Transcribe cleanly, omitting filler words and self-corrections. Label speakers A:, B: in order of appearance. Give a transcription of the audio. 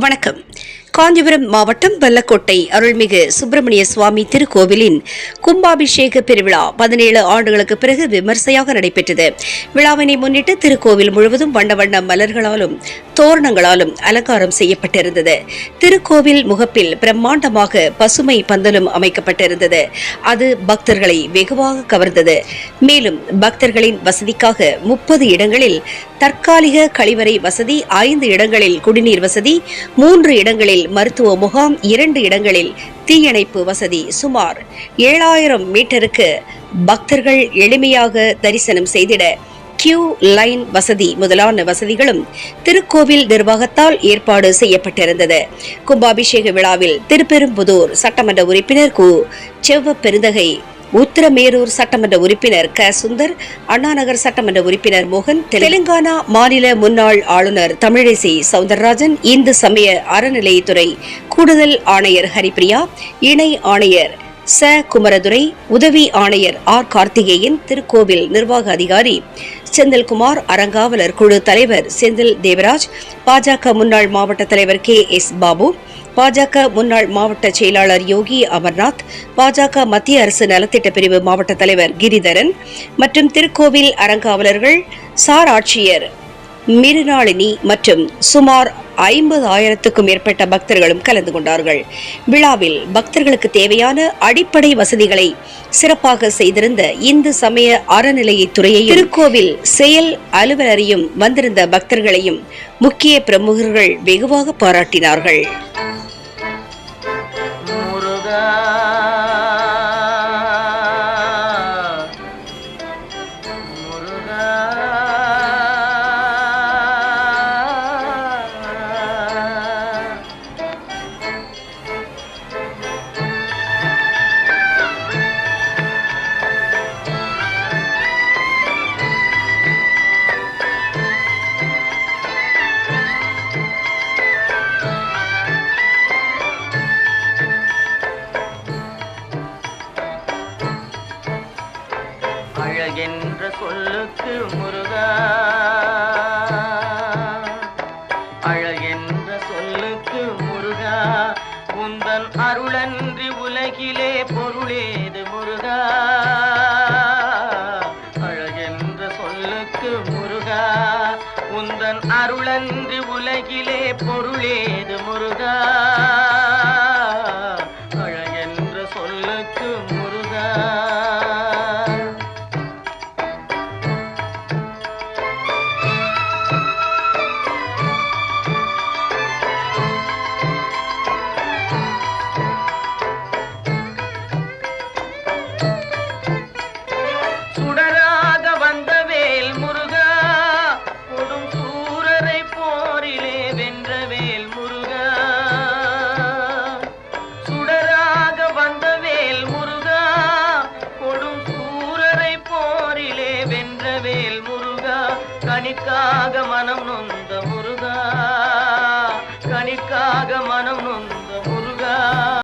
A: வணக்கம். காஞ்சிபுரம் மாவட்டம் வல்லக்கோட்டை அருள்மிகு சுப்பிரமணிய சுவாமி திருக்கோவிலின் கும்பாபிஷேக பெருவிழா 17 ஆண்டுகளுக்கு பிறகு விமர்சையாக நடைபெற்றது. விழாவினை முன்னிட்டு திருக்கோவில் முழுவதும் வண்ண வண்ண மலர்களாலும் தோரணங்களாலும் அலங்காரம் செய்யப்பட்டிருந்தது. திருக்கோவில் முகப்பில் பிரம்மாண்டமாக பசுமை பந்தலும் அமைக்கப்பட்டிருந்தது. அது பக்தர்களை வெகுவாக கவர்ந்தது. மேலும் பக்தர்களின் வசதிக்காக 30 இடங்களில் தற்காலிக கழிவறை வசதி, 5 இடங்களில் குடிநீர் வசதி, 3 இடங்களில் மருத்துவ முகாம், 2 இடங்களில் தீயணைப்பு வசதி, சுமார் 7000 மீட்டருக்கு பக்தர்கள் எளிமையாக தரிசனம் செய்திட கியூ லைன் வசதி முதலான வசதிகளும் திருக்கோவில் நிர்வாகத்தால் ஏற்பாடு செய்யப்பட்டிருந்தது. கும்பாபிஷேக விழாவில் திருப்பெரும்புதூர் சட்டமன்ற உறுப்பினர் கு செவ்வ பெருந்தகை, உத்தரமேரூர் சட்டமன்ற உறுப்பினர் க சுந்தர், அண்ணாநகர் சட்டமன்ற உறுப்பினர் மோகன், தெலுங்கானா மாநில முன்னாள் ஆளுநர் தமிழிசை சவுந்தரராஜன், இந்து சமய அறநிலையத்துறை கூடுதல் ஆணையர் ஹரிப்பிரியா, இணை ஆணையர் ச குமரதுரை, உதவி ஆணையர் ஆர் கார்த்திகேயன், திருக்கோவில் நிர்வாக அதிகாரி செந்தில்குமார், அறங்காவலர் குழு தலைவர் செந்தில் தேவராஜ், பாஜக முன்னாள் மாவட்ட தலைவர் கே எஸ் பாபு, பாஜக முன்னாள் மாவட்ட செயலாளர் யோகி அமர்நாத், பாஜக மத்திய அரசு நலத்திட்ட பிரிவு மாவட்ட தலைவர் கிரிதரன் மற்றும் திருக்கோவில் அறங்காவலர்கள், சார் ஆட்சியர் மிருனாளினி மற்றும் சுமார் 50,000க்கும் மேற்பட்ட பக்தர்களும் கலந்து கொண்டார்கள். விழாவில் பக்தர்களுக்கு தேவையான அடிப்படை வசதிகளை சிறப்பாக செய்திருந்த இந்து சமய அறநிலையத்துறையையும் திருக்கோவில் செயல் அலுவலரையும் வந்திருந்த பக்தர்களையும் முக்கிய பிரமுகர்கள் வெகுவாக பாராட்டினார்கள்.
B: அழகென்ற சொல்லுக்கு முருகா, அழகென்ற சொல்லுக்கு முருகா, உந்தன் அருளன்றி உலகிலே பொருளேது முருகா. அழகென்ற சொல்லுக்கு முருகா, உந்தன் அருளன்றி உலகிலே பொருளேது முருகா. அழகென்ற சொல்லுக்கு முருகா. சுடர